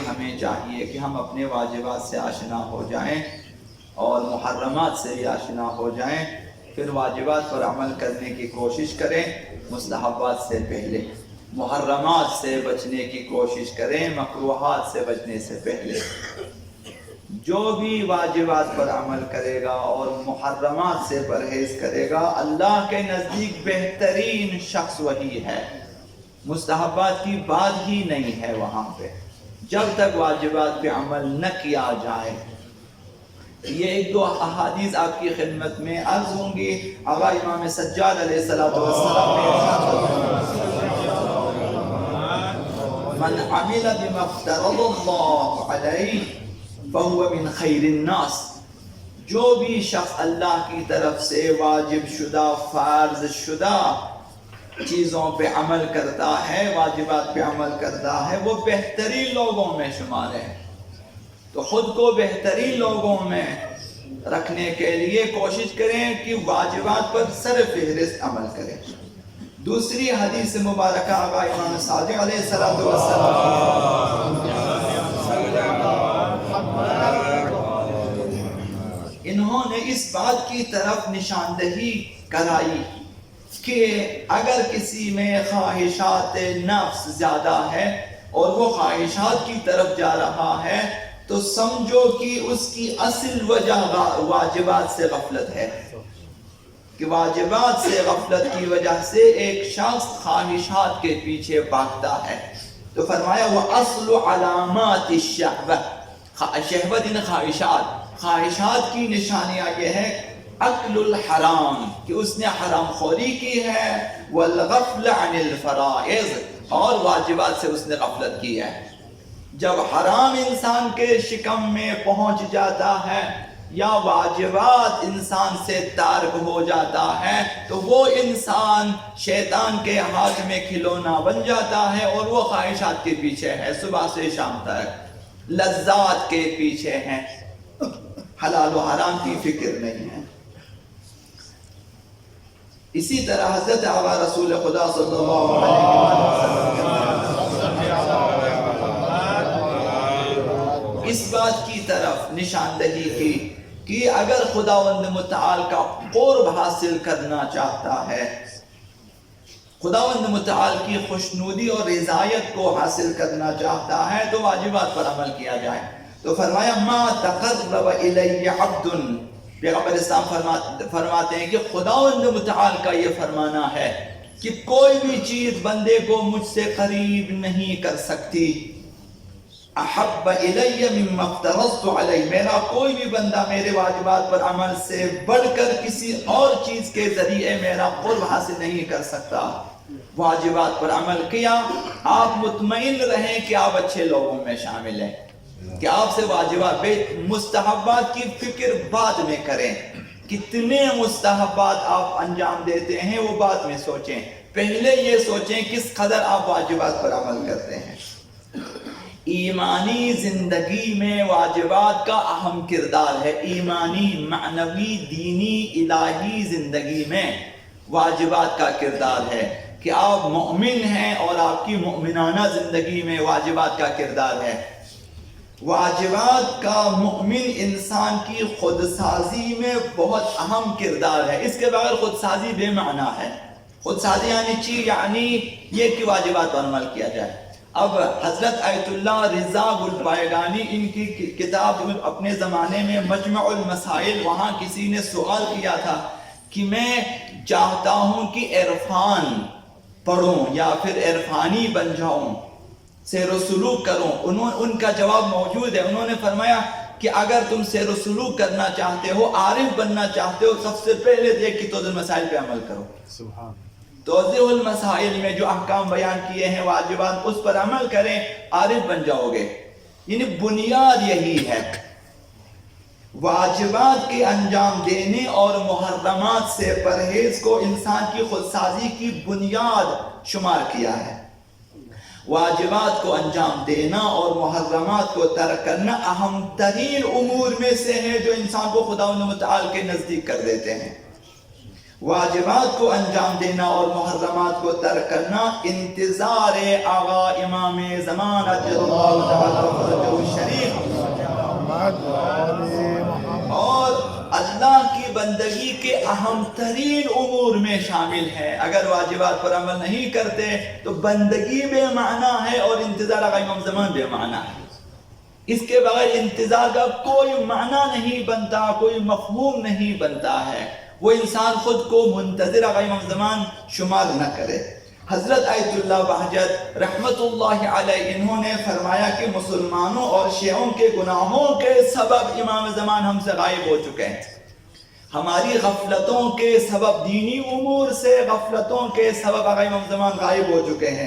ہمیں چاہیے کہ ہم اپنے واجبات سے آشنا ہو جائیں اور محرمات سے بھی آشنا ہو جائیں، پھر واجبات پر عمل کرنے کی کوشش کریں مستحبات سے پہلے، محرمات سے بچنے کی کوشش کریں مکروہات سے بچنے سے پہلے۔ جو بھی واجبات پر عمل کرے گا اور محرمات سے پرہیز کرے گا، اللہ کے نزدیک بہترین شخص وہی ہے، مستحبات کی بات ہی نہیں ہے وہاں پہ، جب تک واجبات پہ عمل نہ کیا جائے۔ یہ ایک دو احادیث آپ کی خدمت میں عرض ہوں گی۔ آقا امام سجاد علیہ السلام نے من عمل بما افترض اللہ علیہ فهو من خیر الناس، جو بھی شخص اللہ کی طرف سے واجب شدہ فرض شدہ چیزوں پہ عمل کرتا ہے، واجبات پہ عمل کرتا ہے، وہ بہترین لوگوں میں شمار ہے۔ تو خود کو بہترین لوگوں میں رکھنے کے لیے کوشش کریں کہ واجبات پر سر فہرست عمل کریں۔ دوسری حدیث مبارکہ آقا امام صادق علیہ السلام انہوں نے اس بات کی طرف نشاندہی کرائی کہ اگر کسی میں خواہشات نفس زیادہ ہے اور وہ خواہشات کی طرف جا رہا ہے تو سمجھو کہ اس کی اصل وجہ واجبات سے غفلت ہے، کہ واجبات سے غفلت کی وجہ سے ایک شخص خواہشات کے پیچھے بھاگتا ہے۔ تو فرمایا وہ اصل علامات الشہوہ، شہوت ان خواہشات کی نشانیاں یہ ہے اکل الحرام، کہ اس نے حرام خوری کی ہے، والغفل عن الفرائض، اور واجبات سے اس نے غفلت کی ہے۔ جب حرام انسان کے شکم میں پہنچ جاتا ہے یا واجبات انسان سے تارک ہو جاتا ہے تو وہ انسان شیطان کے ہاتھ میں کھلونا بن جاتا ہے اور وہ خواہشات کے پیچھے ہے، صبح سے شام تک لذات کے پیچھے ہیں، حلال و حرام کی فکر نہیں ہے۔ اسی طرح حضرت آقا رسول خدا صلی اللہ علیہ وسلم اس بات کی طرف نشاندہی کی کہ اگر خداوند متعال کا قرب حاصل کرنا چاہتا ہے، خداوند متعال کی خوشنودی اور رضایت کو حاصل کرنا چاہتا ہے تو واجبات پر عمل کیا جائے۔ تو فرمایا ما تقرب الی عبد، پیغمبر اسلام فرماتے ہیں کہ خداوند متعال کا یہ فرمانا ہے کہ کوئی بھی چیز بندے کو مجھ سے قریب نہیں کر سکتی، احب الی مما افترضت علیہ، میرا کوئی بھی بندہ میرے واجبات پر عمل سے بڑھ کر کسی اور چیز کے ذریعے میرا قرب حاصل نہیں کر سکتا۔ واجبات پر عمل کیا، آپ مطمئن رہیں کہ آپ اچھے لوگوں میں شامل ہیں، کہ آپ سے واجبات، مستحبات کی فکر بعد میں کریں، کتنے مستحبات آپ انجام دیتے ہیں وہ بعد میں سوچیں، پہلے یہ سوچیں کس قدر آپ واجبات پر عمل کرتے ہیں۔ ایمانی زندگی میں واجبات کا اہم کردار ہے، ایمانی، معنوی، دینی، الہی زندگی میں واجبات کا کردار ہے کہ آپ مؤمن ہیں اور آپ کی مؤمنانہ زندگی میں واجبات کا کردار ہے۔ واجبات کا مؤمن انسان کی خودسازی میں بہت اہم کردار ہے، اس کے بغیر خودسازی بے معنی ہے۔ خودسازی یعنی یہ کہ واجبات پر عمل کیا جائے۔ اب حضرت آیت اللہ رضا گلبائگانی، ان کی کتاب اپنے زمانے میں مجمع المسائل، وہاں کسی نے سوال کیا تھا کہ میں چاہتا ہوں کہ عرفان پڑھوں یا پھر عرفانی بن جاؤں، سیر و سلوک کروں۔ ان کا جواب موجود ہے، انہوں نے فرمایا کہ اگر تم سیر و سلوک کرنا چاہتے ہو، عارف بننا چاہتے ہو، سب سے پہلے دیکھ کہ توضیح المسائل پہ عمل کرو۔ سبحان، توضیح المسائل میں جو احکام بیان کیے ہیں واجبات، اس پر عمل کریں، عارف بن جاؤ گے۔ یعنی بنیاد یہی ہے، واجبات کے انجام دینے اور محرمات سے پرہیز کو انسان کی خودسازی کی بنیاد شمار کیا ہے۔ واجبات کو انجام دینا اور محرمات کو ترک کرنا اہم ترین امور میں سے ہے جو انسان کو خداوند متعال کے نزدیک کر دیتے ہیں۔ واجبات کو انجام دینا اور محرمات کو ترک کرنا انتظار آقا امام زمان اجل اللہ تعالی فرجہ الشریف اور اللہ کی بندگی کے اہم ترین امور میں شامل ہے. اگر واجبات پر عمل نہیں کرتے تو بندگی بے معنی ہے اور انتظار آقا امام زمان بے معنی ہے. اس کے بغیر انتظار کا کوئی معنی نہیں بنتا، کوئی مفہوم نہیں بنتا ہے. وہ انسان خود کو منتظر آقا امام زمان شمار نہ کرے. حضرت آیت اللہ بہجت رحمت اللہ علیہ انہوں نے فرمایا کہ مسلمانوں اور شیعوں کے گناہوں کے سبب امام زمان ہم سے غائب ہو چکے ہیں. ہماری غفلتوں کے سبب، دینی امور سے غفلتوں کے سبب آقا امام زمان غائب ہو چکے ہیں.